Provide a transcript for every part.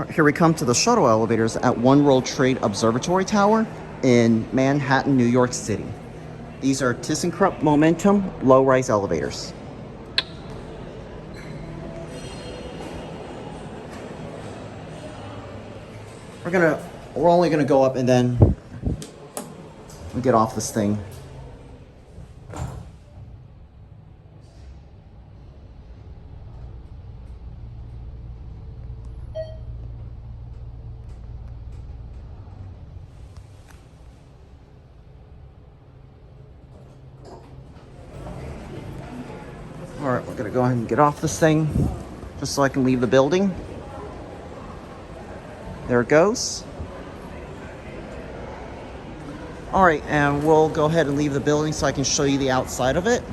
Here we come to the shuttle elevators at One World Trade Observatory Tower in Manhattan, New York City. These are ThyssenKrupp Momentum low-rise elevators. We're only gonna go up and then we get off this thing. All right, we're gonna go ahead and get off this thing just so I can leave the building. There it goes. All right, and we'll go ahead and leave the building so I can show you the outside of it.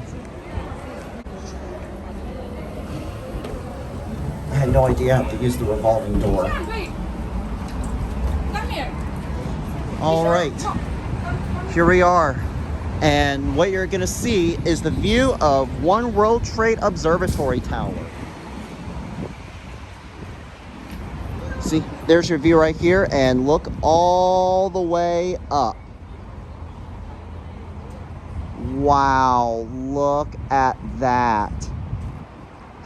I had no idea I have to use the revolving door. Wait. Come here. All right, here we are. And what you're gonna see is the view of One World Trade Observatory Tower. See, there's your view right here, and look all the way up. Wow, look at that.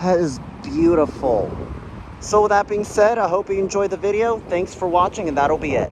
That is beautiful. So with that being said, I hope you enjoyed the video. Thanks for watching, and that'll be it.